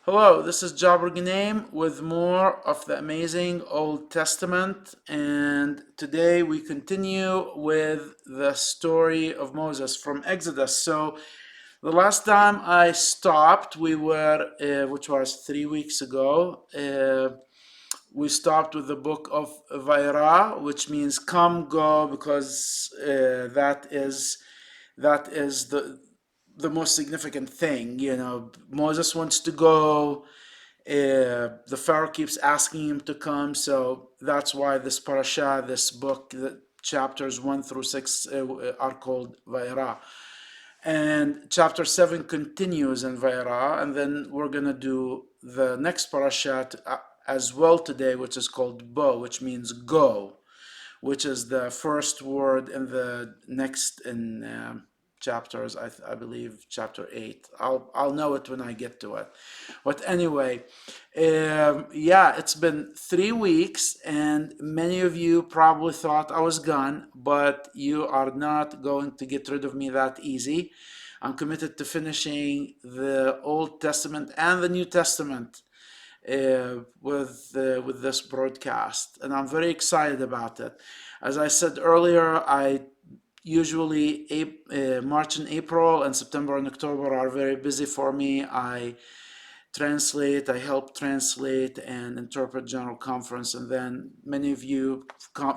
Hello, this is Jabir Ghanem with more of the amazing Old Testament, and today we continue with the story of Moses from Exodus. So, the last time I stopped, which was 3 weeks ago, we stopped with the book of Vaira, which means come, go, because that is the most significant thing. Moses wants to go. The Pharaoh keeps asking him to come, so that's why this parasha, this book, the chapters 1 through 6 are called Vaira. And chapter 7 continues in Vaira, and then we're going to do the next parasha as well today, which is called Bo, which means go, which is the first word in the next in chapters. I believe chapter 8. I'll know it when I get to it. But anyway, yeah, it's been 3 weeks, and many of you probably thought I was gone, but you are not going to get rid of me that easy. I'm committed to finishing the Old Testament and the New Testament with this broadcast, and I'm very excited about it. As I said earlier, I usually March and April and September and October are very busy for me. I help translate and interpret General Conference, and then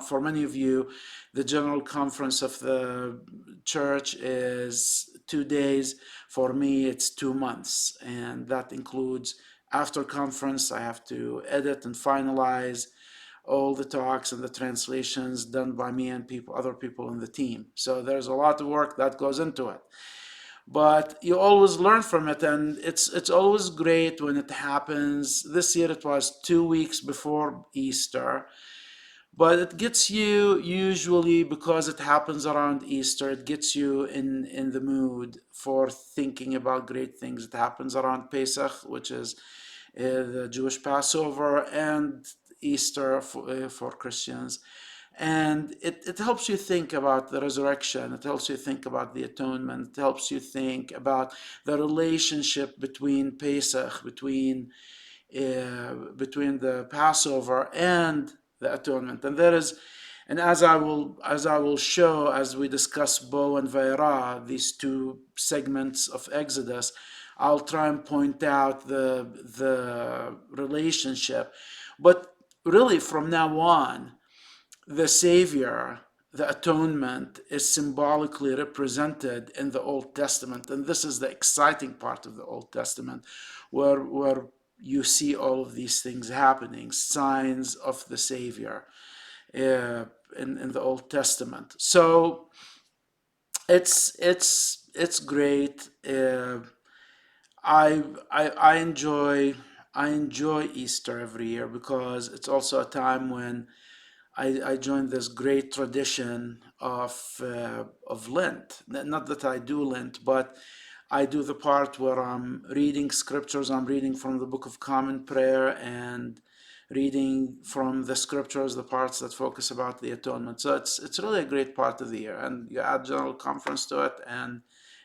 for many of you, the General Conference of the church is 2 days. For me, it's 2 months, and that includes after conference. I have to edit and finalize all the talks and the translations done by me and other people in the team. So there's a lot of work that goes into it, but you always learn from it, and it's always great when it happens. This year it was 2 weeks before Easter, but it gets you, usually because it happens around Easter, it gets you in the mood for thinking about great things. It happens around Pesach, which is the Jewish Passover, and Easter for Christians. And it helps you think about the resurrection. It helps you think about the atonement. It helps you think about the relationship between Pesach, between the Passover and the atonement. And as I will show as we discuss Bo and Vaira, these two segments of Exodus, I'll try and point out the relationship. But really, from now on, the Savior, the atonement, is symbolically represented in the Old Testament. And this is the exciting part of the Old Testament, where you see all of these things happening, signs of the Savior in the Old Testament. So it's great. I enjoy Easter every year because it's also a time when I joined this great tradition of Lent. Not that I do Lent, but I do the part where I'm reading scriptures. I'm reading from the Book of Common Prayer and reading from the scriptures, the parts that focus about the atonement. So it's really a great part of the year, and you add General Conference to it, and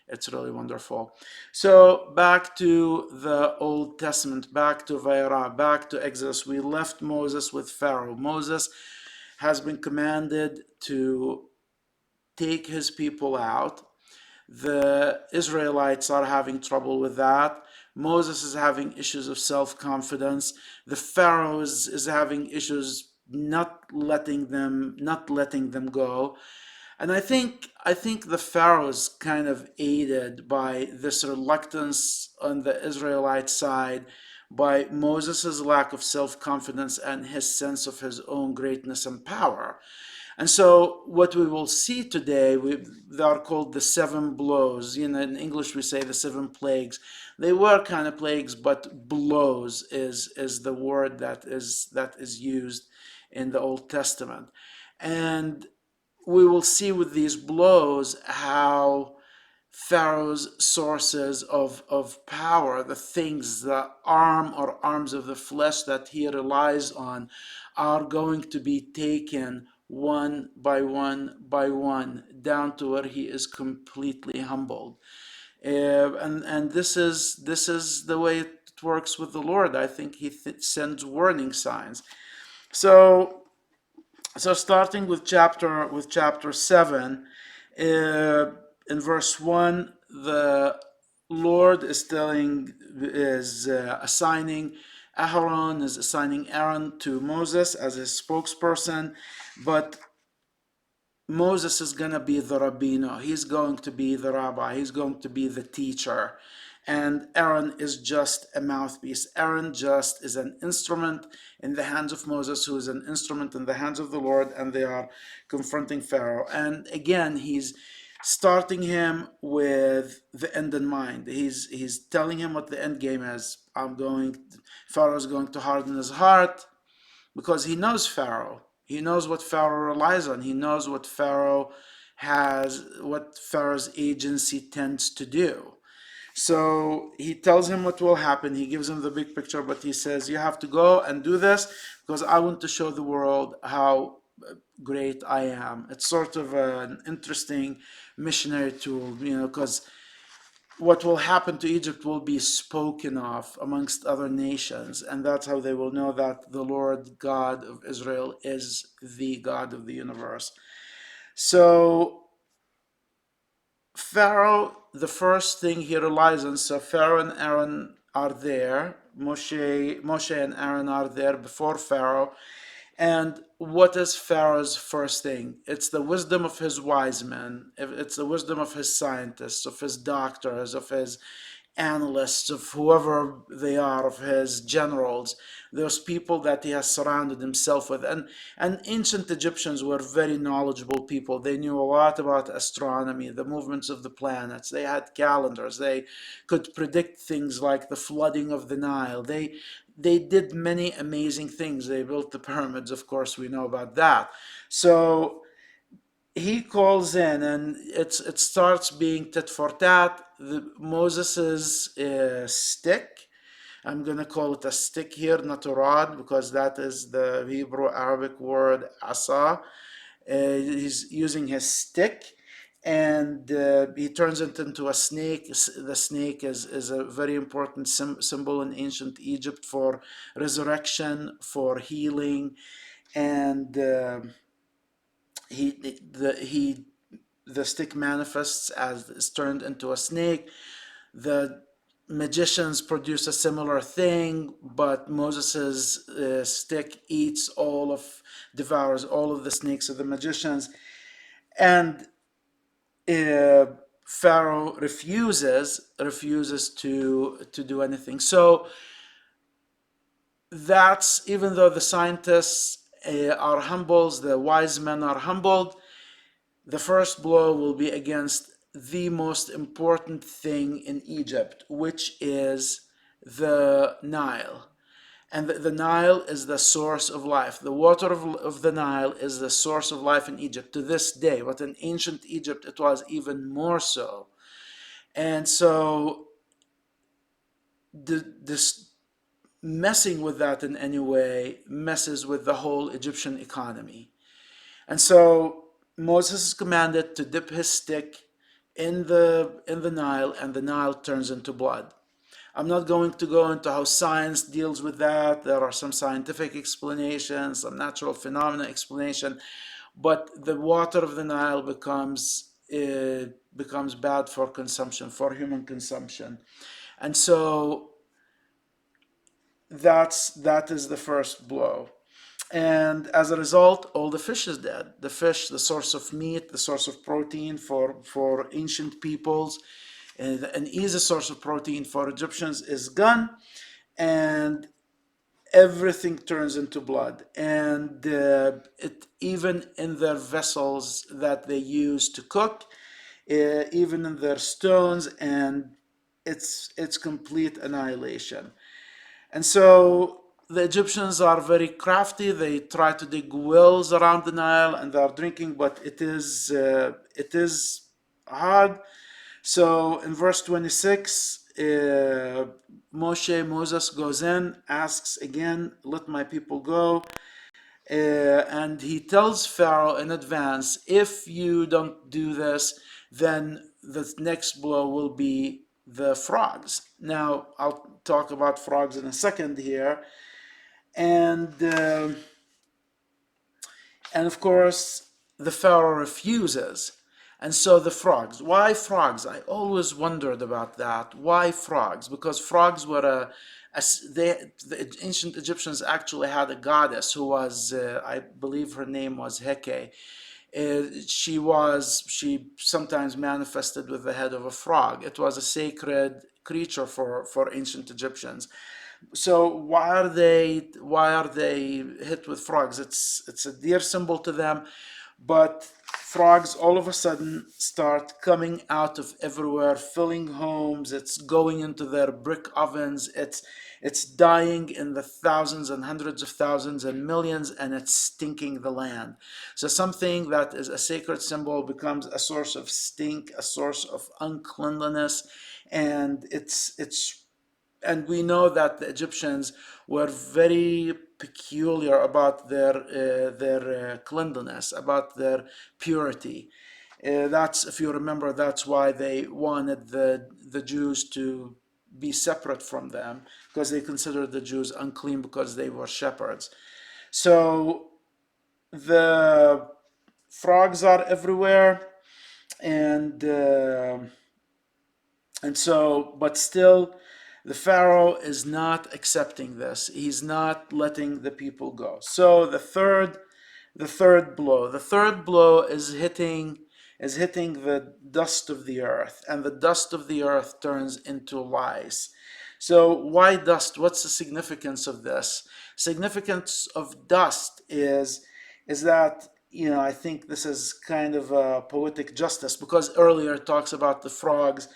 it's really wonderful. So back to the Old Testament, back to Vaira, back to Exodus. We left Moses with Pharaoh. Moses has been commanded to take his people out. The Israelites are having trouble with that. Moses is having issues of self-confidence. The Pharaoh is having issues not letting them go. And I think the Pharaoh is kind of aided by this reluctance on the Israelite side, by Moses' lack of self-confidence and his sense of his own greatness and power. And so what we will see today, they are called the seven blows. In English we say the seven plagues. They were kind of plagues, but blows is the word that is used in the Old Testament. And we will see with these blows how Pharaoh's sources of power, the things, the arms of the flesh that he relies on, are going to be taken one by one, down to where he is completely humbled. And this is the way it works with the Lord. I think he sends warning signs. So starting with chapter 7, in verse 1, the Lord is assigning Aaron to Moses as his spokesperson, but Moses is going to be the rabbino. He's going to be the rabbi. He's going to be the teacher. And Aaron is just a mouthpiece. Aaron just is an instrument in the hands of Moses, who is an instrument in the hands of the Lord, and they are confronting Pharaoh. And again, he's starting him with the end in mind. He's telling him what the end game is. Pharaoh's going to harden his heart, because he knows Pharaoh. He knows what Pharaoh relies on. He knows what Pharaoh's agency tends to do. So he tells him what will happen. He gives him the big picture, but he says, you have to go and do this because I want to show the world how great I am. It's sort of an interesting missionary tool, because what will happen to Egypt will be spoken of amongst other nations, and that's how they will know that the Lord God of Israel is the God of the universe. So Pharaoh, the first thing he relies on, so Pharaoh and Aaron are there, Moshe and Aaron are there before Pharaoh. And what is Pharaoh's first thing? It's the wisdom of his wise men. It's the wisdom of his scientists, of his doctors, of his analysts, of whoever they are, of his generals, those people that he has surrounded himself with. And ancient Egyptians were very knowledgeable people. They knew a lot about astronomy, the movements of the planets. They had calendars. They could predict things like the flooding of the Nile. They did many amazing things. They built the pyramids, of course, we know about that. So he calls in, and it starts being tit for tat. Moses's stick, I'm going to call it a stick here, not a rod, because that is the Hebrew Arabic word asa. He's using his stick, and he turns it into a snake. The snake is a very important symbol in ancient Egypt for resurrection, for healing, and the stick manifests as is turned into a snake. The magicians produce a similar thing, but Moses's stick devours all of the snakes of the magicians, and Pharaoh refuses to do anything. So that's, even though the scientists are humbled, the wise men are humbled, the first blow will be against the most important thing in Egypt, which is the Nile. And the Nile is the source of life. The water of the Nile is the source of life in Egypt to this day. But in ancient Egypt, it was even more so. And so this messing with that in any way messes with the whole Egyptian economy. And so Moses is commanded to dip his stick in the Nile, and the Nile turns into blood. I'm not going to go into how science deals with that. There are some scientific explanations, some natural phenomena explanation, but the water of the Nile becomes bad for consumption, for human consumption. And so that is the first blow. And as a result, all the fish is dead. The fish, the source of meat, the source of protein for ancient peoples, and an easy source of protein for Egyptians is gone, and everything turns into blood. And even in their vessels that they use to cook, even in their stones, and it's complete annihilation. And so the Egyptians are very crafty. They try to dig wells around the Nile, and they are drinking, but it is hard. So in verse 26, Moses goes in, asks again, let my people go. And he tells Pharaoh in advance, if you don't do this, then the next blow will be the frogs. Now, I'll talk about frogs in a second here. And, uh, and of course, the Pharaoh refuses. And so the frogs. Why frogs? I always wondered about that. Why frogs? Because frogs were the ancient Egyptians actually had a goddess who was, I believe her name was Heke. She sometimes manifested with the head of a frog. It was a sacred creature for ancient Egyptians. So why are they hit with frogs? It's a dear symbol to them, but frogs all of a sudden start coming out of everywhere, filling homes. It's going into their brick ovens. It's dying in the thousands and hundreds of thousands and millions, and it's stinking the land. So something that is a sacred symbol becomes a source of stink, a source of uncleanliness, and and we know that the Egyptians were very peculiar about their cleanliness, about their purity. That's, if you remember, that's why they wanted the Jews to be separate from them, because they considered the Jews unclean because they were shepherds. So the frogs are everywhere, and uh, but still, the Pharaoh is not accepting this. He's not letting the people go. So the third blow is hitting the dust of the earth, and the dust of the earth turns into lice. So why dust? What's the significance of this? Significance of dust is that, I think this is kind of a poetic justice, because earlier it talks about the frogs,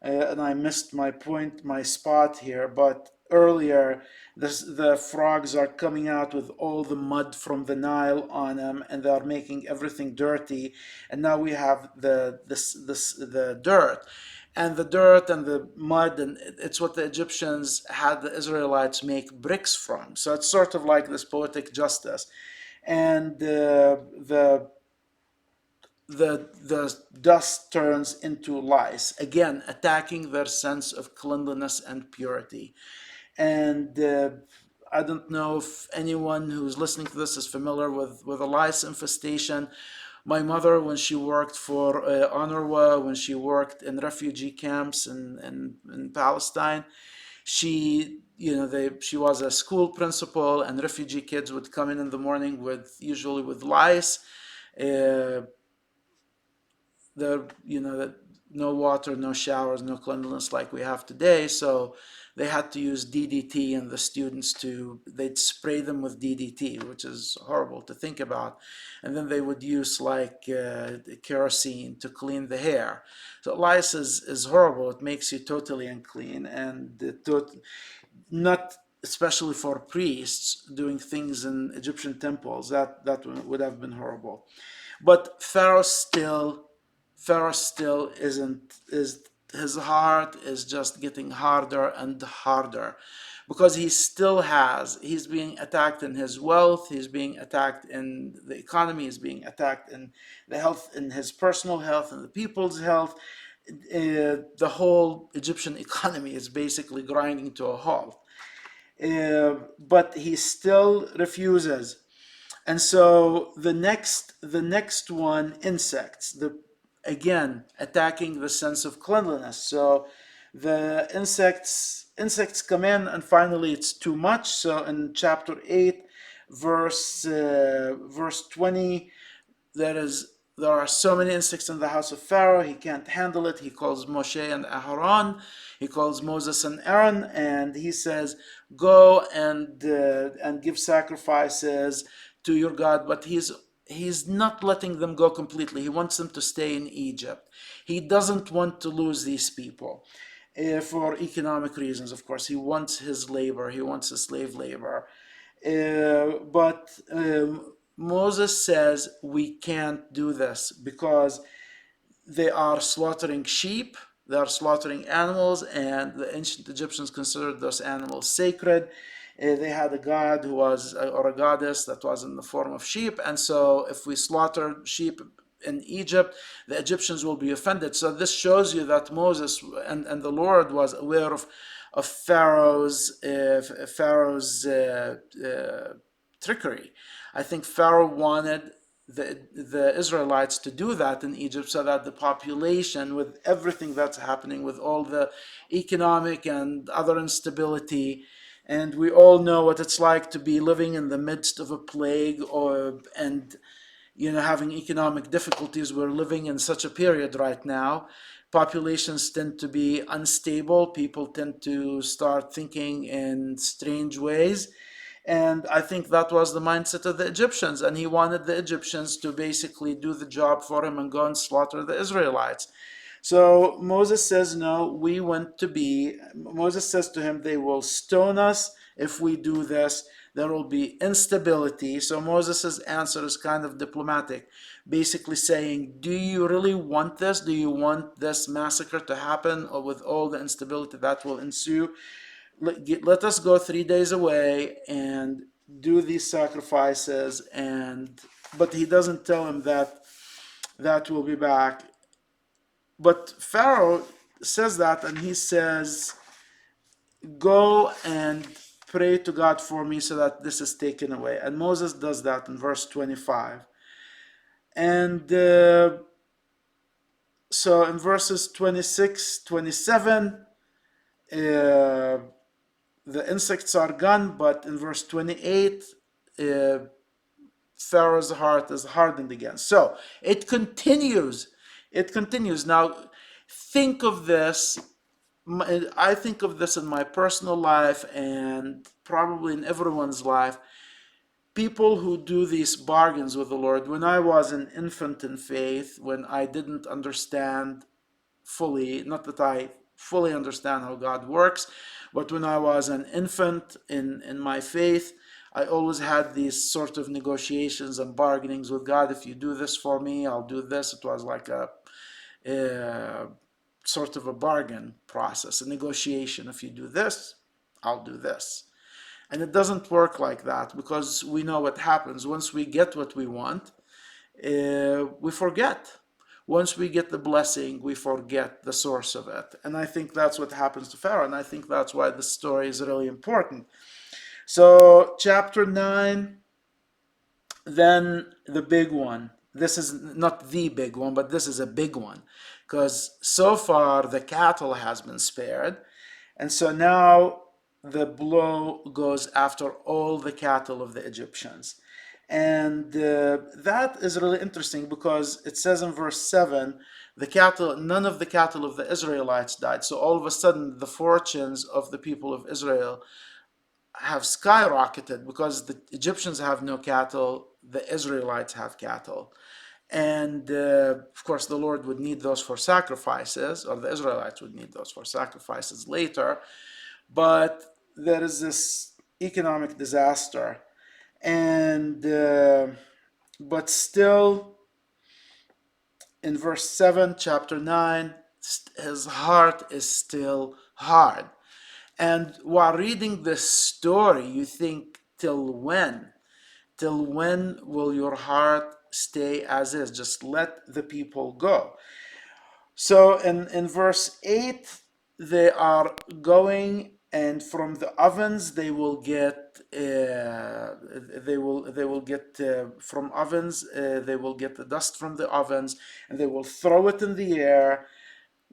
and I missed my spot here, but earlier the frogs are coming out with all the mud from the Nile on them, and they are making everything dirty. And now we have the dirt. And the dirt and the mud, and it's what the Egyptians had the Israelites make bricks from. So it's sort of like this poetic justice. And the dust turns into lice, again attacking their sense of cleanliness and purity. And I don't know if anyone who's listening to this is familiar with a lice infestation. My mother, when she worked for UNRWA, when she worked in refugee camps in Palestine, she was a school principal, and refugee kids would come in the morning usually with lice. Uh, that no water, no showers, no cleanliness like we have today. So they had to use DDT, and the students they'd spray them with DDT, which is horrible to think about. And then they would use like kerosene to clean the hair. So lice is horrible. It makes you totally unclean, and not especially for priests doing things in Egyptian temples. That would have been horrible. But Pharaoh still isn't is his heart is just getting harder and harder, because he's being attacked in his wealth, he's being attacked in the economy, he's being attacked in the health, in his personal health and the people's health. The whole Egyptian economy is basically grinding to a halt. But he still refuses. And so the next one, insects, again attacking the sense of cleanliness. So the insects come in, and finally it's too much. So in chapter 8, verse 20, there are so many insects in the house of Pharaoh, he can't handle it. He calls Moshe and Aharon, he calls Moses and Aaron, and he says, go and give sacrifices to your God. But he's not letting them go completely. He wants them to stay in Egypt. He doesn't want to lose these people. For economic reasons, of course. He wants his labor, he wants his slave labor. But Moses says we can't do this, because they are slaughtering sheep, they are slaughtering animals, and the ancient Egyptians considered those animals sacred. They had a god or a goddess that was in the form of sheep, and so if we slaughter sheep, in Egypt, the Egyptians will be offended. So this shows you that Moses and the Lord was aware of Pharaoh's trickery. I think Pharaoh wanted the Israelites to do that in Egypt so that the population, with everything that's happening, with all the economic and other instability, and we all know what it's like to be living in the midst of a plague and having economic difficulties. We're living in such a period right now. Populations tend to be unstable. People tend to start thinking in strange ways. And I think that was the mindset of the Egyptians. And he wanted the Egyptians to basically do the job for him and go and slaughter the Israelites. So Moses says, no, Moses says to him, they will stone us if we do this. There will be instability. So Moses' answer is kind of diplomatic, basically saying, do you really want this? Do you want this massacre to happen, or with all the instability that will ensue? Let us go 3 days away and do these sacrifices. But he doesn't tell him that we'll be back. But Pharaoh says that, and he says, go and pray to God for me so that this is taken away. And Moses does that in verse 25. And so in verses 26, 27, the insects are gone, but in verse 28, Pharaoh's heart is hardened again. So it continues. It continues. Now, think of this. I think of this in my personal life and probably in everyone's life. People who do these bargains with the Lord. When I was an infant in faith, when I didn't understand fully, not that I fully understand how God works, but when I was an infant in my faith, I always had these sort of negotiations and bargainings with God. If you do this for me, I'll do this. It was like a sort of a bargain process, a negotiation. If you do this, I'll do this. And it doesn't work like that, because we know what happens. Once we get what we want, we forget. Once we get the blessing, we forget the source of it. And I think that's what happens to Pharaoh. And I think that's why this story is really important. So chapter 9, then the big one. This is not the big one, but this is a big one. Because so far the cattle has been spared. And so now the blow goes after all the cattle of the Egyptians. And that is really interesting, because it says in verse 7, none of the cattle of the Israelites died. So all of a sudden, the fortunes of the people of Israel have skyrocketed, because the Egyptians have no cattle, the Israelites have cattle. And of course, the Lord would need those for sacrifices, or the Israelites would need those for sacrifices later. But there is this economic disaster. And but still, in verse 7, chapter 9, his heart is still hard. And while reading this story, you think, till when? Till when will your heart stay as is? Just let the people go. So in verse 8, they are going, and from the ovens they will get from ovens they will get the dust from the ovens, and they will throw it in the air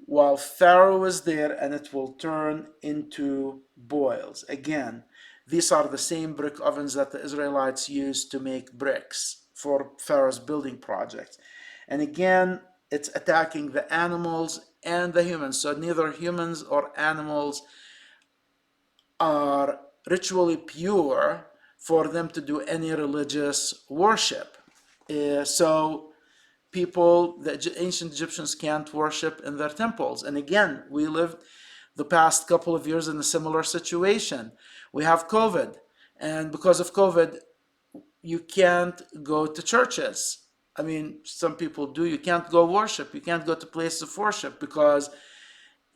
while Pharaoh is there, and it will turn into boils. Again, these are the same brick ovens that the Israelites used to make bricks for Pharaoh's building projects. And again, it's attacking the animals and the humans. So neither humans or animals are ritually pure for them to do any religious worship. So the ancient Egyptians can't worship in their temples. And again, we lived the past couple of years in a similar situation. We have COVID, and because of COVID, you can't go to churches. I mean, some people do. You can't go worship. You can't go to places of worship, because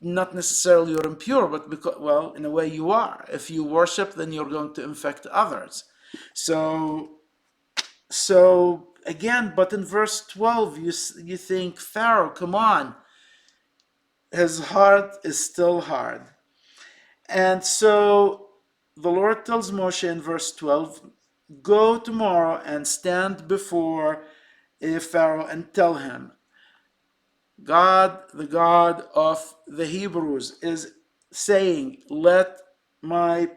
not necessarily you're impure, but because, well, in a way you are. If you worship, then you're going to infect others. So again, but in verse 12, you think, Pharaoh, come on. His heart is still hard. And so the Lord tells Moshe in verse 12, go tomorrow and stand before Pharaoh and tell him, God, the God of the Hebrews, is saying, let my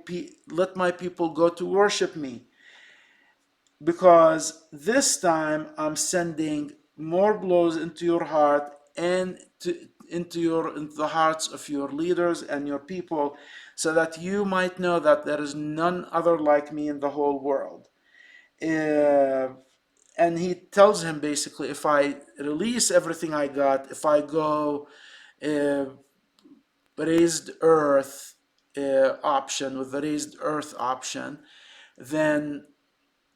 people go to worship me, because this time I'm sending more blows into your heart and into the hearts of your leaders and your people, so that you might know that there is none other like me in the whole world. And he tells him basically, if I release everything I got, if I go uh, raised earth option, with the raised earth option, then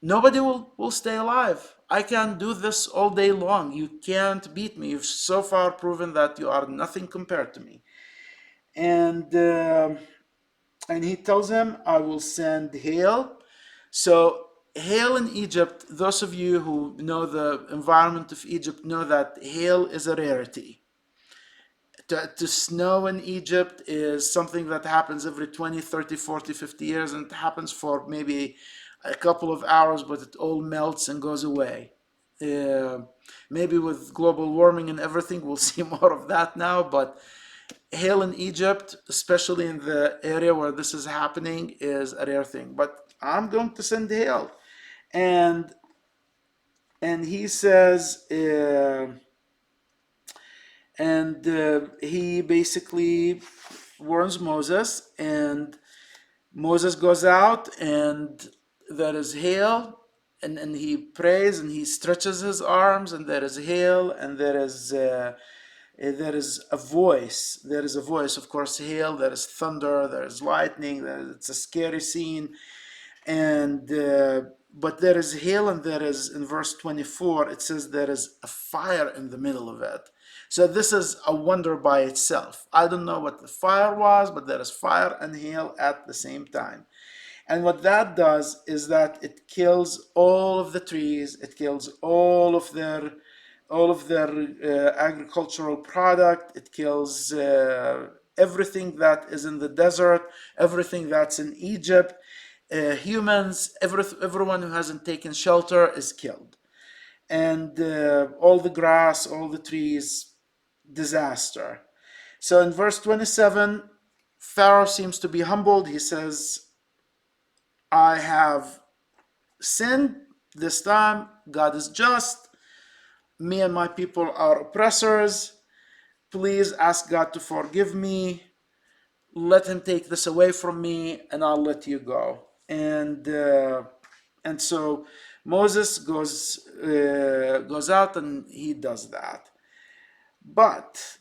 nobody will stay alive. I can do this all day long. You can't beat me. You've so far proven that you are nothing compared to me. And he tells him, I will send hail. So hail in Egypt, those of you who know the environment of Egypt know that hail is a rarity. To snow in Egypt is something that happens every 20, 30, 40, 50 years, and it happens for maybe a couple of hours, but it all melts and goes away. Uh, Maybe with global warming and everything, we'll see more of that now, but hail in Egypt, especially in the area where this is happening, is a rare thing. But I'm going to send hail. And he says, he basically warns Moses, and Moses goes out, and there is hail, and he prays, and he stretches his arms, and there is hail, and there is a voice. There is a voice, of course, hail. There is thunder. There is lightning. It's a scary scene, and but there is hail, and there is, in verse 24, it says there is a fire in the middle of it. So this is a wonder by itself. I don't know what the fire was, but there is fire and hail at the same time. And what that does is that it kills all of the trees. It kills all of their agricultural product. It kills everything that is in the desert, everything that's in Egypt. Humans, everyone who hasn't taken shelter is killed. And all the grass, all the trees, disaster. So in verse 27, Pharaoh seems to be humbled. He says, I have sinned this time. God is just. Me and my people are oppressors. Please ask God to forgive me. Let him take this away from me, and I'll let you go. And so Moses goes out, and he does that. But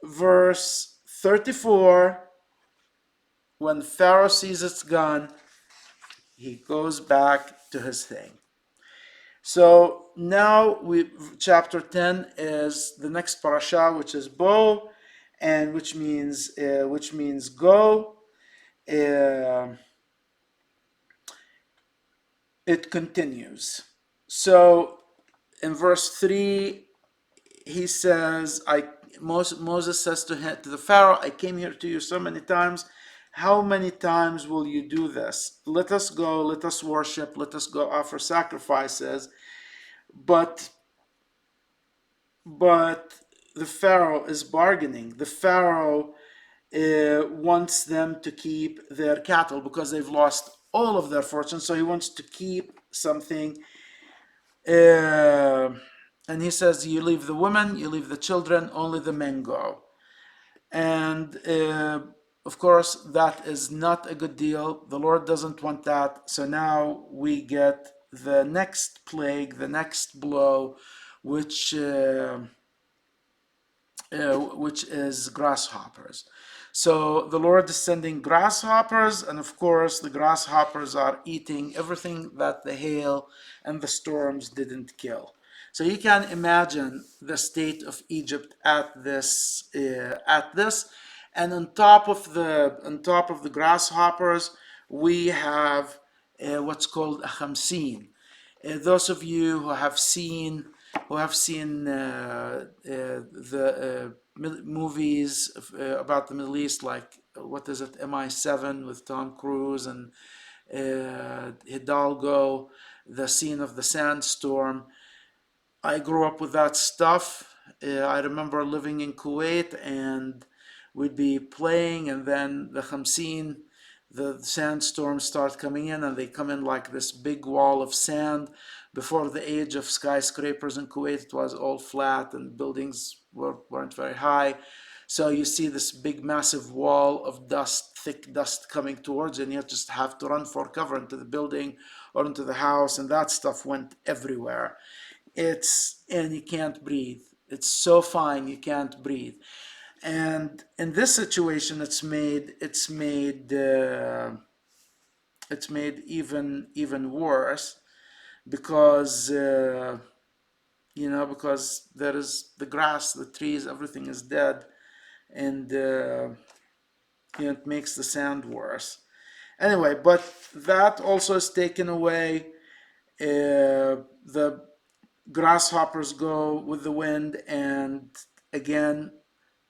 verse 34, when Pharaoh sees it's gone, he goes back to his thing. So now chapter 10 is the next parasha, which is Bo, and which means go. It continues. So in verse 3, he says, Moses says to the Pharaoh, I came here to you so many times. How many times will you do this? Let us go, let us worship, let us go offer sacrifices. But the Pharaoh is bargaining. The Pharaoh wants them to keep their cattle because they've lost all of their fortune. So he wants to keep something. And he says, you leave the women, you leave the children, only the men go. And of course, that is not a good deal. The Lord doesn't want that. So now we get the next plague, the next blow, which is grasshoppers. So the Lord is sending grasshoppers, and of course the grasshoppers are eating everything that the hail and the storms didn't kill. So you can imagine the state of Egypt at this, and on top of the grasshoppers, we have what's called Ahamsin. Those of you who have seen the movies about the Middle East, like what is it, MI7 with Tom Cruise and Hidalgo, the scene of the sandstorm. I grew up with that stuff. I remember living in Kuwait and we'd be playing, and then the Khamsin, the sandstorms start coming in, and they come in like this big wall of sand. Before the age of skyscrapers in Kuwait, it was all flat and buildings weren't very high. So you see this big, massive wall of dust, thick dust coming towards you, and you just have to run for cover into the building or into the house, and that stuff went everywhere. And you can't breathe. It's so fine you can't breathe. And in this situation, it's made even worse because because there is the grass, the trees, everything is dead, and it makes the sound worse. Anyway, but that also is taken away. The grasshoppers go with the wind, and again,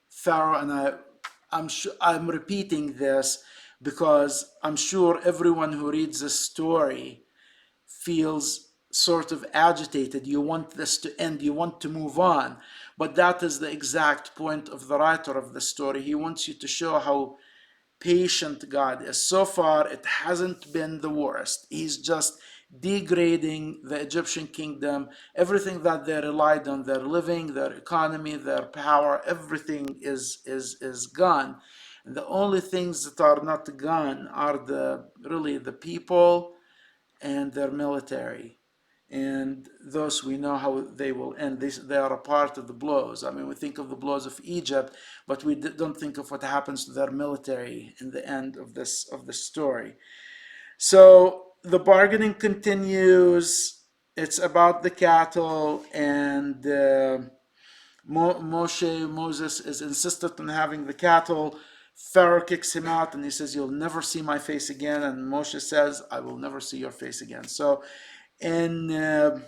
Pharaoh and I'm repeating this because I'm sure everyone who reads this story feels sort of agitated. You want this to end, you want to move on. But that is the exact point of the writer of the story. He wants you to show how patient God is. So far, it hasn't been the worst. He's just degrading the Egyptian kingdom. Everything that they relied on, their living, their economy, their power, everything is gone. And the only things that are not gone are really the people and their military. And those, we know how they will end. They are a part of the blows. I mean, we think of the blows of Egypt, but we don't think of what happens to their military in the end of this story. So the bargaining continues. It's about the cattle, and Moses is insistent on having the cattle. Pharaoh kicks him out, and he says, "You'll never see my face again." And Moshe says, "I will never see your face again." So, in and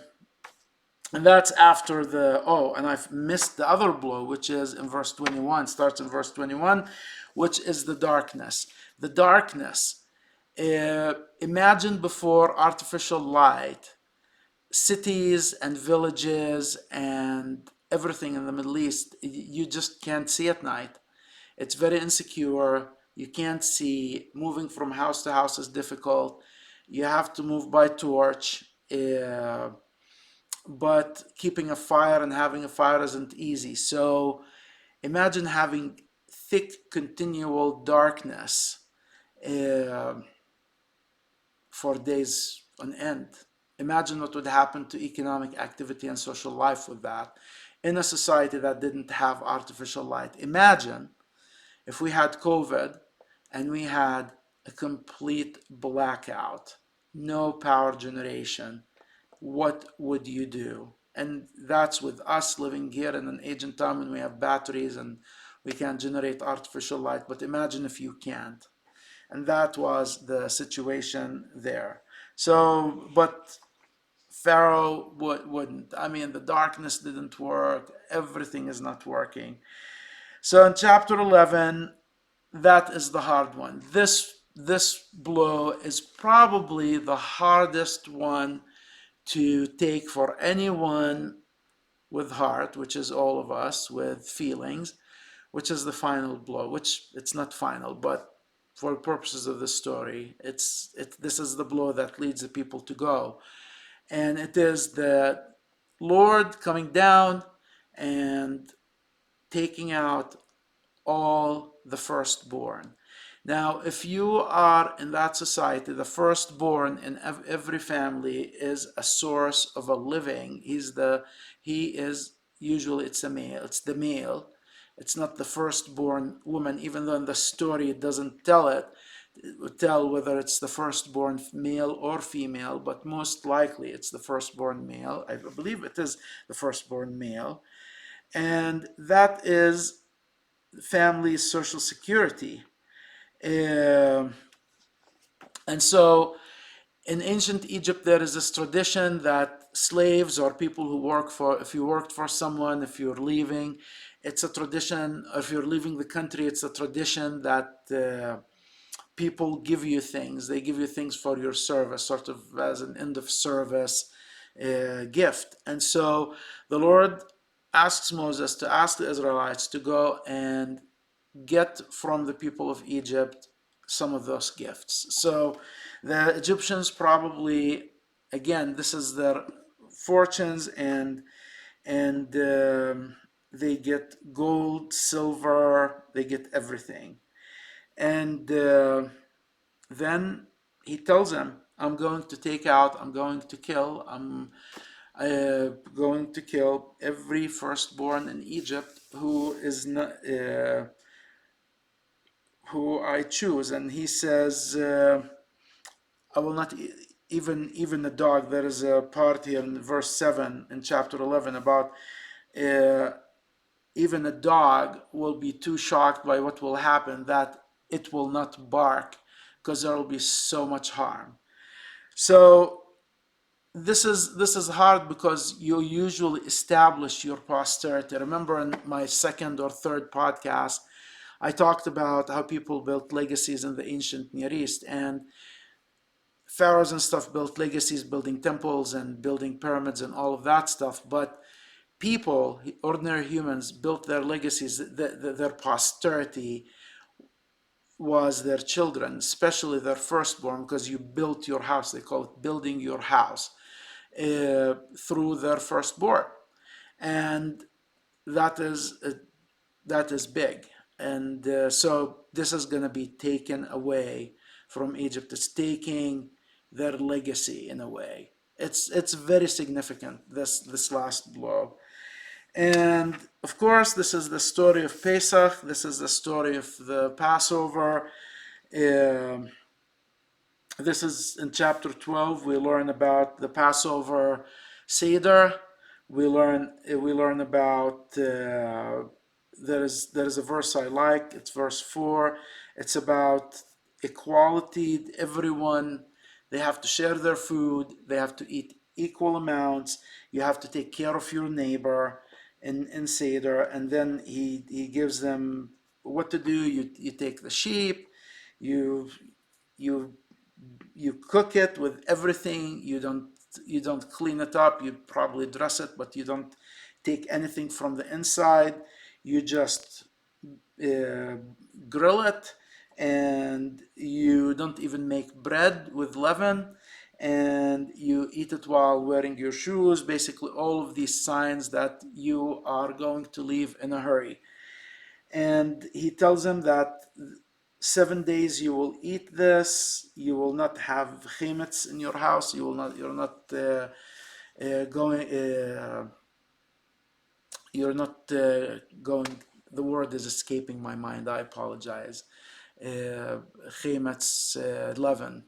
that's after and I've missed the other blow, which is in verse 21. Starts in verse 21, which is the darkness. The darkness. Imagine before artificial light, cities and villages and everything in the Middle East, you just can't see at night. It's very insecure. You can't see. Moving from house to house is difficult. You have to move by torch. But keeping a fire and having a fire isn't easy. So imagine having thick, continual darkness for days on end. Imagine what would happen to economic activity and social life with that in a society that didn't have artificial light. Imagine if we had COVID and we had a complete blackout, no power generation. What would you do? And that's with us living here in an age and time when we have batteries and we can generate artificial light. But imagine if you can't. And that was the situation there. So, but Pharaoh wouldn't. I mean, the darkness didn't work. Everything is not working. So in chapter 11, that is the hard one. This blow is probably the hardest one to take for anyone with heart, which is all of us with feelings, which is the final blow, which it's not final, but for purposes of the story, this is the blow that leads the people to go. And it is the Lord coming down and taking out all the firstborn. Now, if you are in that society, the firstborn in every family is a source of a living. He is usually it's the male. It's not the firstborn woman, even though in the story it doesn't tell whether it's the firstborn male or female, but most likely it's the firstborn male. I believe it is the firstborn male. And that is family's social security. And so In ancient Egypt, there is this tradition that slaves or people who work for, if you worked for someone, if you're leaving, it's a tradition, if you're leaving the country, it's a tradition that people give you things. They give you things for your service, sort of as an end of service gift. And so the Lord asks Moses to ask the Israelites to go and get from the people of Egypt some of those gifts. So the Egyptians probably, again, this is their fortunes, and they get gold, silver, they get everything. And then he tells them, I'm going to take out, I'm going to kill, I'm going to kill every firstborn in Egypt who is not, who I choose. And he says, I will not even a dog. There is a part here in verse 7 in chapter 11 about uh, even a dog will be too shocked by what will happen that it will not bark because there will be so much harm. So this is hard because you usually establish your posterity. Remember in my second or third podcast, I talked about how people built legacies in the ancient Near East, and pharaohs and stuff built legacies, building temples and building pyramids and all of that stuff. But people, ordinary humans, built their legacies, their posterity was their children, especially their firstborn, because you built your house. They call it building your house through their firstborn. And that is big. And so this is going to be taken away from Egypt. It's taking their legacy in a way. It's very significant, this last blow. And of course, this is the story of Pesach. This is the story of the Passover. Um this is in chapter 12. We learn about the Passover seder. We learn about there is a verse I like. It's verse 4. It's about equality. Everyone, they have to share their food. They have to eat equal amounts. You have to take care of your neighbor in seder. And then he gives them what to do. You take the sheep. You you you cook it with everything. You don't clean it up. You probably dress it, but you don't take anything from the inside. You just uh, grill it, and you don't even make bread with leaven, and you eat it while wearing your shoes. Basically all of these signs that you are going to leave in a hurry. And he tells them that 7 days you will eat this. You will not have chametz in your house. You're not going. You're not going. The word is escaping my mind. I apologize. Chametz leaven.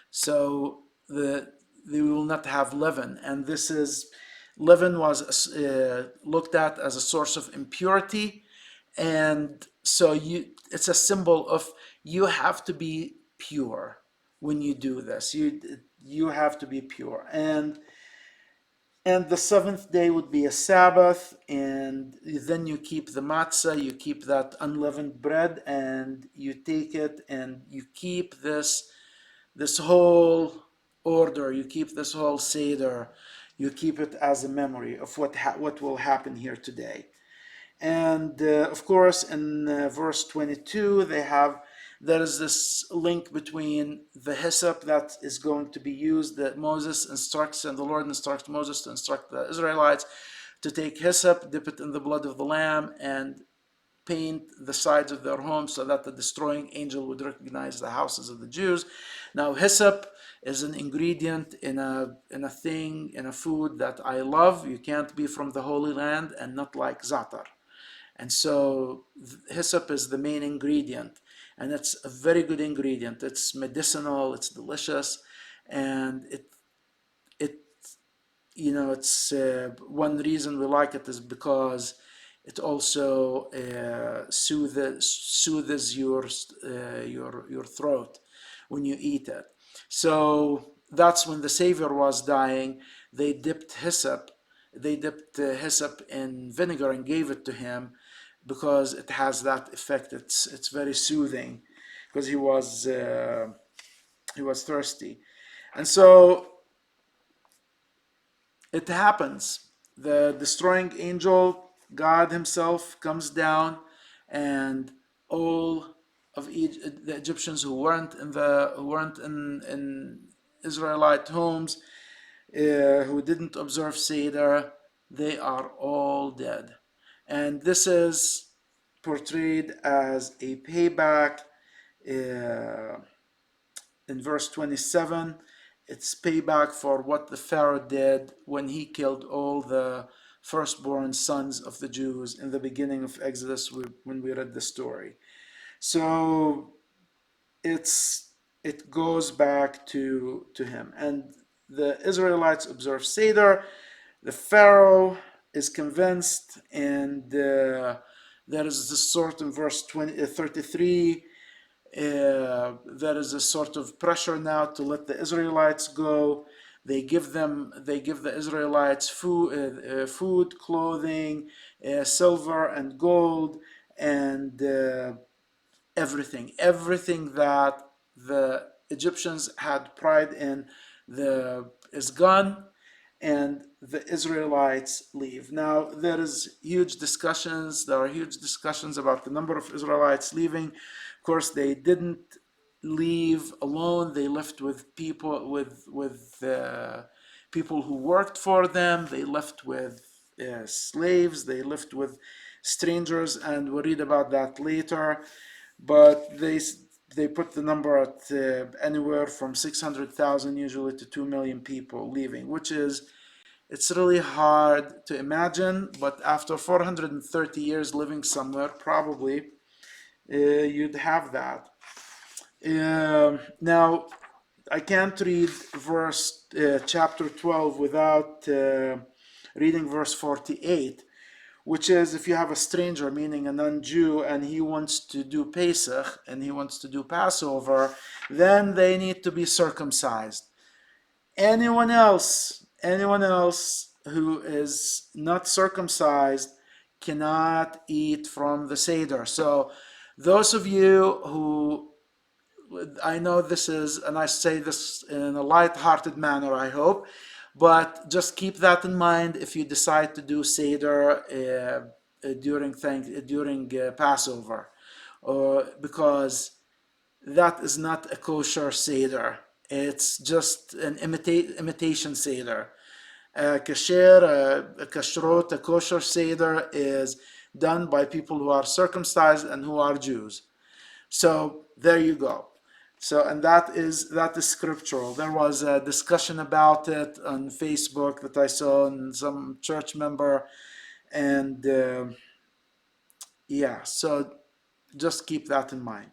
So they will not have leaven, and this is leaven was looked at as a source of impurity. And so it's a symbol of you have to be pure when you do this. You have to be pure. And the seventh day would be a Sabbath, and then you keep the matzah, you keep that unleavened bread, and you take it and you keep this whole order, you keep this whole seder, you keep it as a memory of what will happen here today. And of course, in verse 22, there is this link between the hyssop that is going to be used, that Moses instructs, and the Lord instructs Moses to instruct the Israelites to take hyssop, dip it in the blood of the lamb, and paint the sides of their homes so that the destroying angel would recognize the houses of the Jews. Now, hyssop is an ingredient in a food that I love. You can't be from the Holy Land and not like za'atar. And so hyssop is the main ingredient, and it's a very good ingredient. It's medicinal, it's delicious, and it it's one reason we like it is because it also soothes your throat when you eat it. So that's when the Savior was dying. They dipped hyssop. They dipped hyssop in vinegar and gave it to him because it has that effect. It's very soothing because he was thirsty, and so it happens. The destroying angel, God Himself, comes down, and all of the Egyptians who weren't in Israelite homes, who didn't observe seder, they are all dead, and this is portrayed as a payback. Uh, in verse 27, it's payback for what the Pharaoh did when he killed all the firstborn sons of the Jews in the beginning of Exodus when we read the story. So it goes back to him. And the Israelites observe Seder. The Pharaoh is convinced, and there is this sort in verse 33. There is a sort of pressure now to let the Israelites go. They give the Israelites food, clothing, silver and gold, and everything that the Egyptians had pride in is gone, and the Israelites leave. Now there are huge discussions about the number of Israelites leaving. Of course, they didn't leave alone. They left with people who worked for them. They left with slaves. They left with strangers, and we'll read about that later. But they put the number at anywhere from 600,000 usually to 2 million people leaving, which is, it's really hard to imagine, but after 430 years living somewhere, probably you'd have that. Now, I can't read chapter 12 without reading verse 48, which is, if you have a stranger, meaning a non-Jew, and he wants to do Pesach, and he wants to do Passover, then they need to be circumcised. Anyone else who is not circumcised cannot eat from the Seder. So those of you who, I know this is, and I say this in a light-hearted manner, I hope, but just keep that in mind if you decide to do Seder during Passover, because that is not a kosher Seder. It's just an imitation Seder. A kashrut, a kosher Seder is done by people who are circumcised and who are Jews. So there you go. So, and that is scriptural. There was a discussion about it on Facebook that I saw in some church member, and yeah, so just keep that in mind.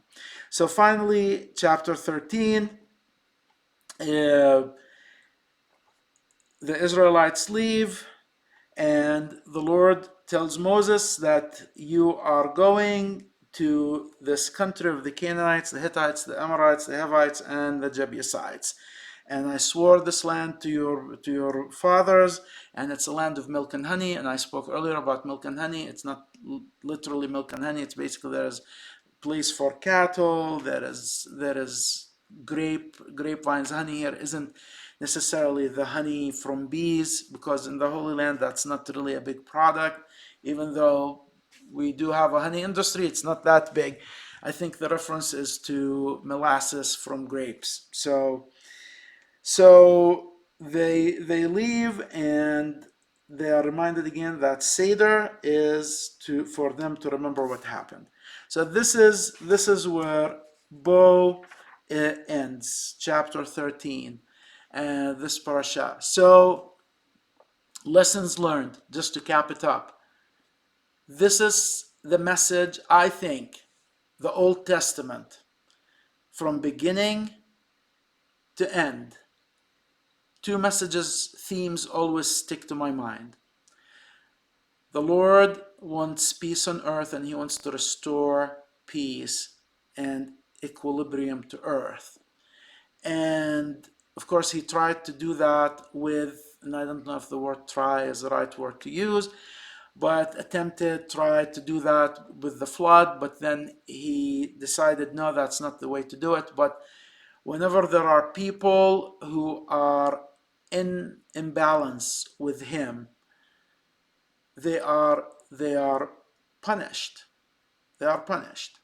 So finally, chapter 13, the Israelites leave, and the Lord tells Moses that you are going to this country of the Canaanites, the Hittites, the Amorites, the Hivites, and the Jebusites. And I swore this land to your fathers, and it's a land of milk and honey. And I spoke earlier about milk and honey. It's not literally milk and honey. It's basically, there's place for cattle. There is grapevines. Honey here isn't necessarily the honey from bees, because in the Holy Land that's not really a big product. Even though we do have a honey industry, it's not that big. I think the reference is to molasses from grapes. So they leave, and they are reminded again that Seder is for them to remember what happened. So this is where Bo ends, chapter 13, this parasha. So lessons learned, just to cap it up. This is the message, I think, the Old Testament, from beginning to end. Two messages, themes always stick to my mind. The Lord wants peace on earth, and He wants to restore peace and equilibrium to earth. And of course, he tried to do that with, and I don't know if the word try is the right word to use, but tried to do that with the flood, but then he decided, no, that's not the way to do it. But whenever there are people who are in imbalance with him, they are punished. They are punished.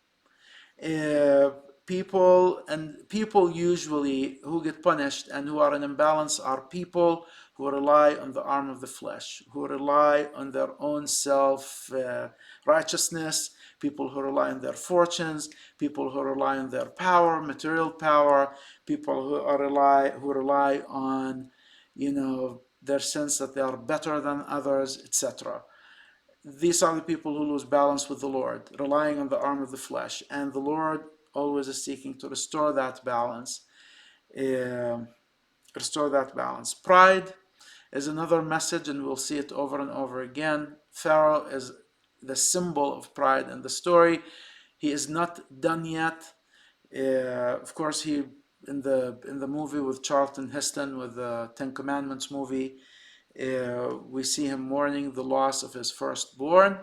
Uh, people usually who get punished and who are in imbalance are people who rely on the arm of the flesh, who rely on their own self righteousness, people who rely on their fortunes, people who rely on their power, material power, people who rely on, their sense that they are better than others, etc. These are the people who lose balance with the Lord, relying on the arm of the flesh. And the Lord always is seeking to restore that balance. Uh, restore that balance. Pride is another message, and we'll see it over and over again. Pharaoh is the symbol of pride in the story. He is not done yet. Of course, he in the movie with Charlton Heston, with the Ten Commandments movie, we see him mourning the loss of his firstborn.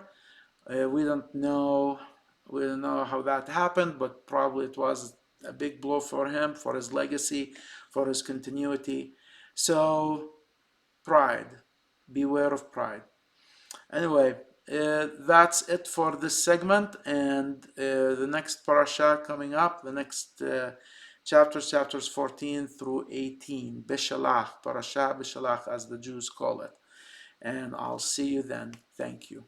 We don't know how that happened, but probably it was a big blow for him, for his legacy, for his continuity. So pride, beware of pride. Anyway, that's it for this segment, and the next parasha coming up, the next chapters 14 through 18, Bishalach, parasha Bishalach, as the Jews call it. And I'll see you then. Thank you.